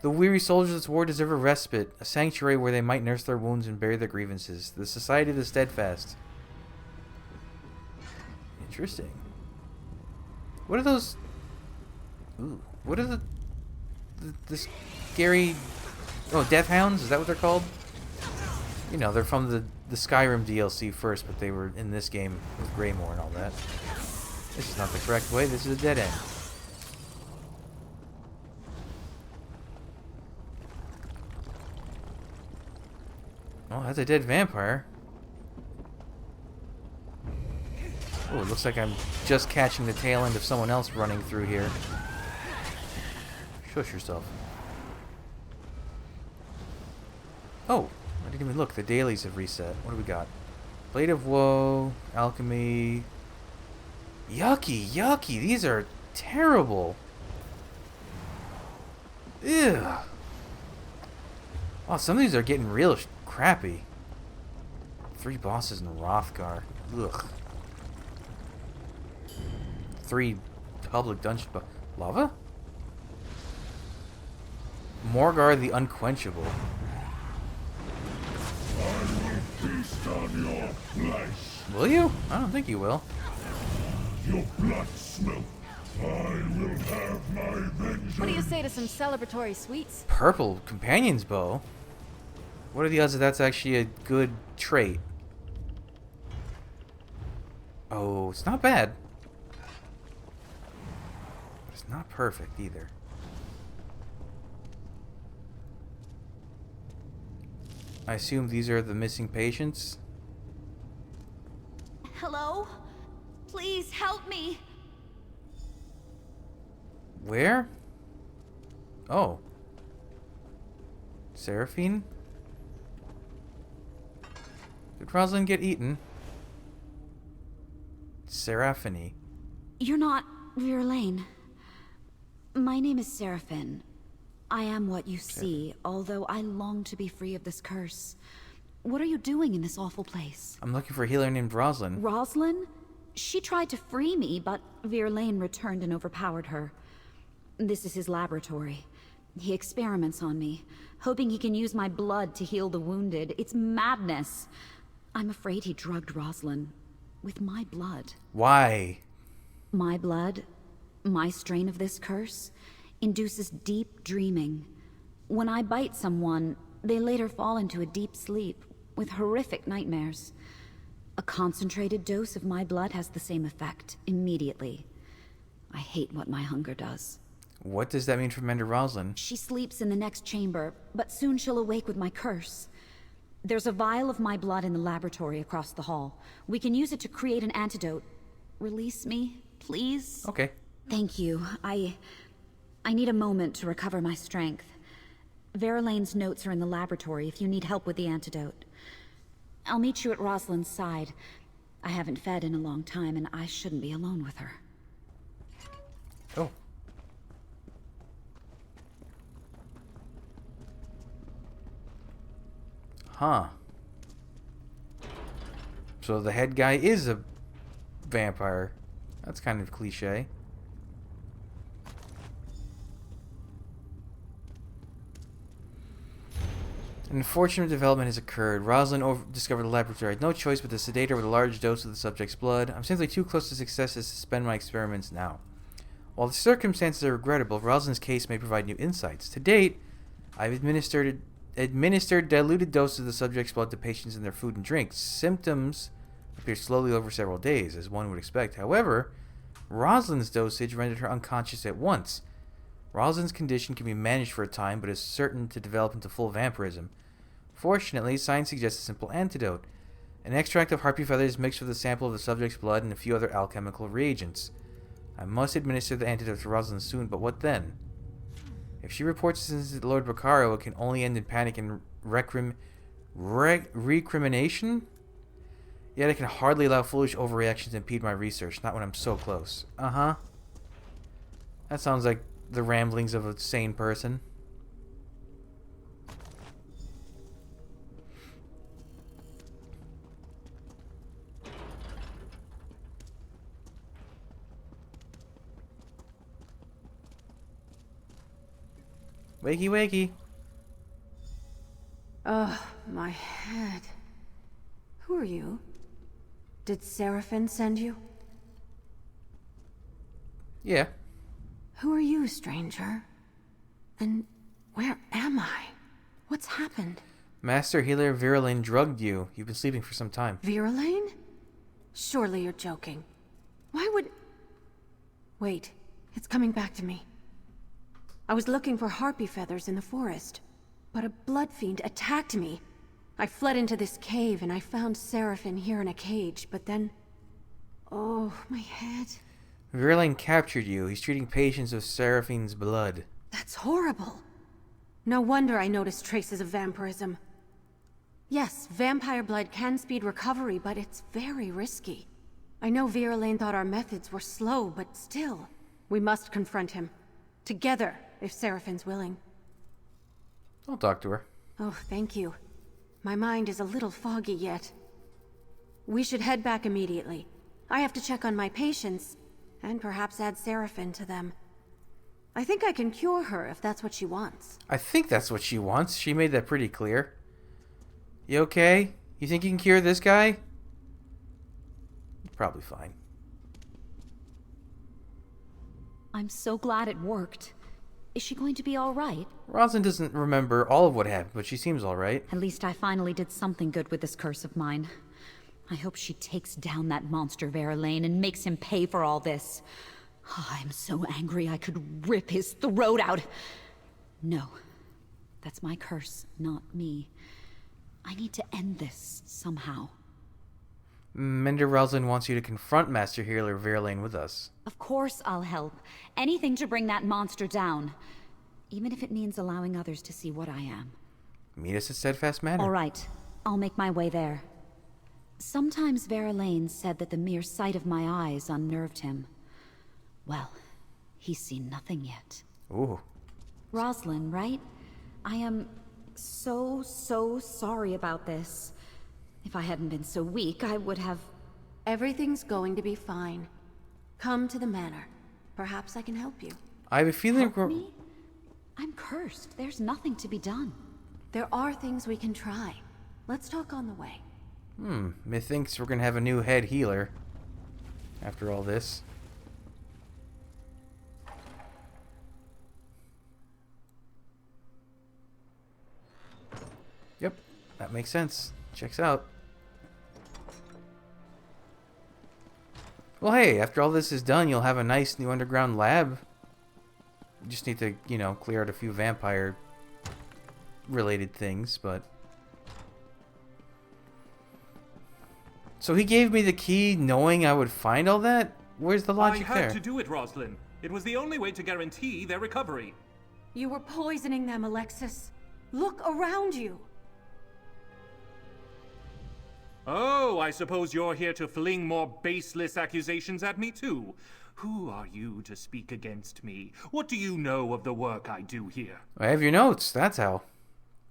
Speaker 1: The weary soldiers of this war deserve a respite, a sanctuary where they might nurse their wounds and bury their grievances. The Society of the Steadfast. Interesting. What are those? Ooh, what are the scary? Oh, death hounds? Is that what they're called? You know, they're from the Skyrim DLC first, but they were in this game with Greymore and all that. This is not the correct way. This is a dead end. Oh, that's a dead vampire. Oh, it looks like I'm just catching the tail end of someone else running through here. Shush yourself. Oh, I didn't even look. The dailies have reset. What do we got? Blade of Woe, Alchemy. Yucky, yucky. These are terrible. Ew. Oh, some of these are getting real crappy. 3 bosses in Rothgar. Ugh. 3 public dungeon lava? Morgar the Unquenchable.
Speaker 12: I will feast on your flesh.
Speaker 1: Will you? I don't think you will.
Speaker 12: Your blood smoke. I will have my vengeance.
Speaker 6: What do you say to some celebratory sweets?
Speaker 1: Purple Companion's Bow? What are the odds that that's actually a good trait? Oh, it's not bad. But it's not perfect either. I assume these are the missing patients?
Speaker 13: Hello? Please help me.
Speaker 1: Where? Oh. Seraphine? Did Rosalind get eaten? Seraphine.
Speaker 13: You're not Verlaine. My name is Seraphine. I am what you see, although I long to be free of this curse. What are you doing in this awful place?
Speaker 1: I'm looking for a healer named Rosalind.
Speaker 13: Rosalind? She tried to free me, but Verlaine returned and overpowered her. This is his laboratory. He experiments on me, hoping he can use my blood to heal the wounded. It's madness. I'm afraid he drugged Rosalind with my blood.
Speaker 1: Why?
Speaker 13: My blood, my strain of this curse, induces deep dreaming. When I bite someone, they later fall into a deep sleep with horrific nightmares. A concentrated dose of my blood has the same effect immediately. I hate what my hunger does.
Speaker 1: What does that mean for Commander Rosalind?
Speaker 13: She sleeps in the next chamber, but soon she'll awake with my curse. There's a vial of my blood in the laboratory across the hall. We can use it to create an antidote. Release me, please?
Speaker 1: Okay.
Speaker 13: Thank you. I need a moment to recover my strength. Verlaine's notes are in the laboratory if you need help with the antidote. I'll meet you at Rosalind's side. I haven't fed in a long time, and I shouldn't be alone with her.
Speaker 1: Oh. Huh. So the head guy is a vampire. That's kind of cliche. An unfortunate development has occurred. Rosalind discovered the laboratory. I had no choice but to sedate her with a large dose of the subject's blood. I'm simply too close to success to suspend my experiments now. While the circumstances are regrettable, Rosalind's case may provide new insights. To date, I've administered diluted doses of the subject's blood to patients in their food and drink. Symptoms appear slowly over several days, as one would expect. However, Rosalind's dosage rendered her unconscious at once. Rosalind's condition can be managed for a time, but is certain to develop into full vampirism. Fortunately, science suggests a simple antidote. An extract of harpy feathers mixed with a sample of the subject's blood and a few other alchemical reagents. I must administer the antidote to Rosalind soon, but what then? If she reports this to Lord Bacaro, it can only end in panic and recrimination? Yet I can hardly allow foolish overreactions to impede my research, not when I'm so close. Uh-huh. That sounds like the ramblings of a sane person. Wakey, wakey.
Speaker 2: Ugh, my head. Who are you? Did Seraphine send you?
Speaker 1: Yeah.
Speaker 2: Who are you, stranger? And where am I? What's happened?
Speaker 1: Master Healer Verlaine drugged you. You've been sleeping for some time.
Speaker 2: Verlaine? Surely you're joking. Why would... Wait, it's coming back to me. I was looking for harpy feathers in the forest, but a blood fiend attacked me. I fled into this cave and I found Seraphine here in a cage, but then...
Speaker 14: Oh, my head.
Speaker 1: Verlaine captured you. He's treating patients with Seraphine's blood.
Speaker 14: That's horrible. No wonder I noticed traces of vampirism. Yes, vampire blood can speed recovery, but it's very risky. I know Verlaine thought our methods were slow, but still. We must confront him. Together, if Seraphine's willing.
Speaker 1: I'll talk to her.
Speaker 14: Oh, thank you. My mind is a little foggy yet. We should head back immediately. I have to check on my patients, and perhaps add Seraphine to them. I think I can cure her if that's what she wants.
Speaker 1: I think that's what she wants. She made that pretty clear. You okay? You think you can cure this guy? Probably fine.
Speaker 13: I'm so glad it worked. Is she going to be all right?
Speaker 1: Rosalind doesn't remember all of what happened, but she seems all right.
Speaker 13: At least I finally did something good with this curse of mine. I hope she takes down that monster Verlaine and makes him pay for all this. Oh, I'm so angry I could rip his throat out. No, that's my curse, not me. I need to end this somehow.
Speaker 1: Mender Rosalind wants you to confront Master Healer Verlaine with us.
Speaker 13: Of course I'll help. Anything to bring that monster down. Even if it means allowing others to see what I am.
Speaker 1: Meet us at Steadfast Manor.
Speaker 13: All right, I'll make my way there. Sometimes Verlaine said that the mere sight of my eyes unnerved him. Well, he's seen nothing yet.
Speaker 1: Ooh.
Speaker 13: Rosalind, right? I am so sorry about this. If I hadn't been so weak, I would have...
Speaker 14: Everything's going to be fine. Come to the manor. Perhaps I can help you.
Speaker 1: I have a feeling...
Speaker 13: Help me? I'm cursed. There's nothing to be done.
Speaker 14: There are things we can try. Let's talk on the way.
Speaker 1: Methinks we're gonna have a new head healer. After all this. Yep, that makes sense. Checks out. Well, hey, after all this is done, you'll have a nice new underground lab. You just need to, you know, clear out a few vampire-related things, but... So he gave me the key knowing I would find all that? Where's the logic there?
Speaker 11: I had to do it, Rosalind. It was the only way to guarantee their recovery.
Speaker 14: You were poisoning them, Alexis. Look around you.
Speaker 11: Oh, I suppose you're here to fling more baseless accusations at me, too. Who are you to speak against me? What do you know of the work I do here?
Speaker 1: I have your notes, that's how.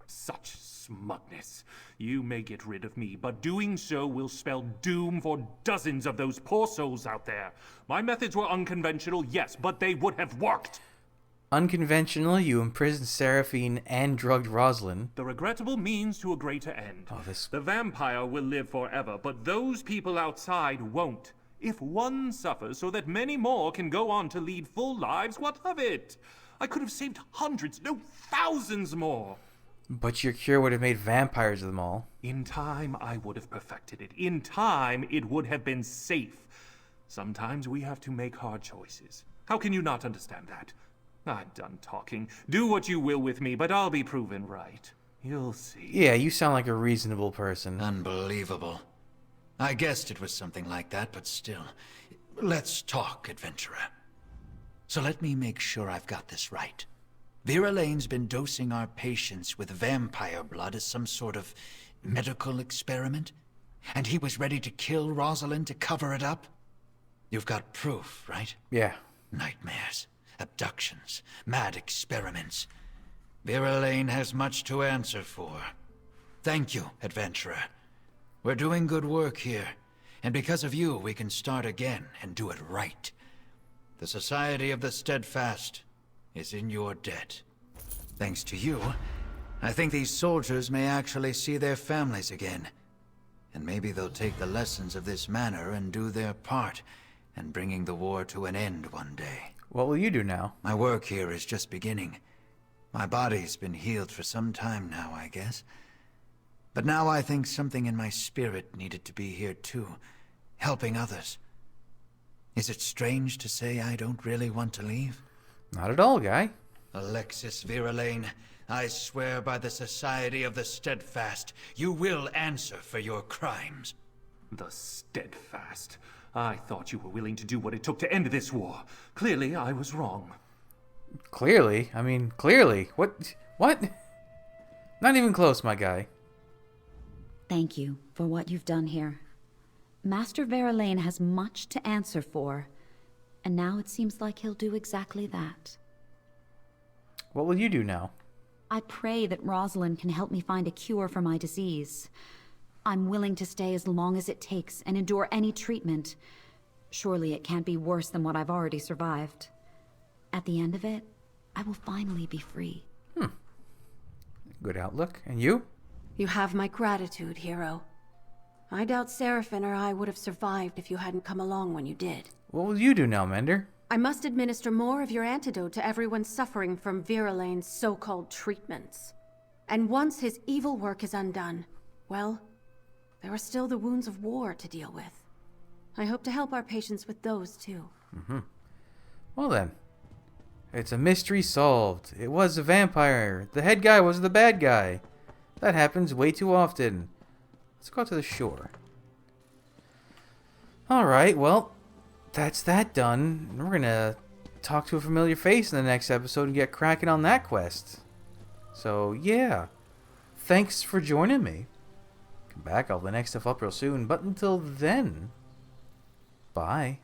Speaker 11: Such smugness. You may get rid of me, but doing so will spell doom for dozens of those poor souls out there. My methods were unconventional, yes, but they would have worked.
Speaker 1: Unconventional, you imprisoned Seraphine and drugged Rosalind.
Speaker 11: The regrettable means to a greater end.
Speaker 1: Oh,
Speaker 11: The vampire will live forever, but those people outside won't. If one suffers so that many more can go on to lead full lives, what of it? I could have saved hundreds, no, thousands more.
Speaker 1: But your cure would have made vampires of them all.
Speaker 11: In time, I would have perfected it. In time, it would have been safe. Sometimes we have to make hard choices. How can you not understand that? I'm done talking. Do what you will with me, but I'll be proven right. You'll see.
Speaker 1: Yeah, you sound like a reasonable person.
Speaker 7: Unbelievable. I guessed it was something like that, but still. Let's talk, adventurer. So let me make sure I've got this right. Verlaine's been dosing our patients with vampire blood as some sort of medical experiment? And he was ready to kill Rosalind to cover it up? You've got proof, right?
Speaker 1: Yeah.
Speaker 7: Nightmares, abductions, mad experiments. Verlaine has much to answer for. Thank you, adventurer. We're doing good work here, and because of you, we can start again and do it right. The Society of the Steadfast is in your debt. Thanks to you, I think these soldiers may actually see their families again. And maybe they'll take the lessons of this manor and do their part in bringing the war to an end one day.
Speaker 1: What will you do now?
Speaker 7: My work here is just beginning. My body's been healed for some time now, I guess. But now I think something in my spirit needed to be here too, helping others. Is it strange to say I don't really want to leave?
Speaker 1: Not at all, guy.
Speaker 7: Alexis Verlaine, I swear by the Society of the Steadfast, you will answer for your crimes.
Speaker 11: The Steadfast. I thought you were willing to do what it took to end this war. Clearly, I was wrong.
Speaker 1: Clearly? I mean, clearly. What? What? Not even close, my guy.
Speaker 13: Thank you for what you've done here. Master Verlaine has much to answer for, and now it seems like he'll do exactly that.
Speaker 1: What will you do now?
Speaker 13: I pray that Rosalind can help me find a cure for my disease. I'm willing to stay as long as it takes and endure any treatment. Surely it can't be worse than what I've already survived. At the end of it, I will finally be free.
Speaker 1: Good outlook. And you?
Speaker 14: You have my gratitude, hero. I doubt Seraphine or I would have survived if you hadn't come along when you did.
Speaker 1: What will you do now, Mender?
Speaker 14: I must administer more of your antidote to everyone suffering from Verlaine's so-called treatments. And once his evil work is undone, well, there are still the wounds of war to deal with. I hope to help our patients with those, too.
Speaker 1: Well then. It's a mystery solved. It was a vampire. The head guy was the bad guy. That happens way too often. Let's go out to the shore. Alright, well, that's that done. We're gonna talk to a familiar face in the next episode and get cracking on that quest. So, yeah. Thanks for joining me. Come back, I'll have the next stuff up real soon. But until then, bye.